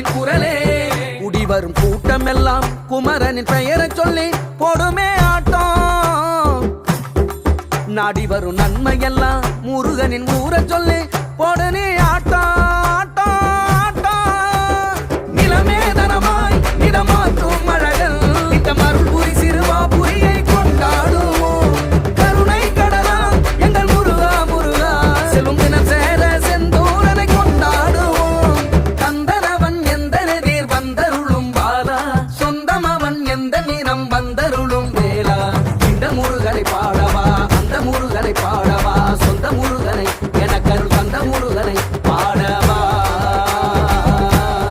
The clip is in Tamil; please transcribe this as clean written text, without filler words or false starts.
குமரனின் குரலே குடிவரும் கூட்டம் எல்லாம் குமரனின் பெயரை சொல்லி போடுமே ஆட்டம் நாடி வரும் நன்மையெல்லாம் முருகனின் ஊரை சொல்லி போடுனே ஆட்டம்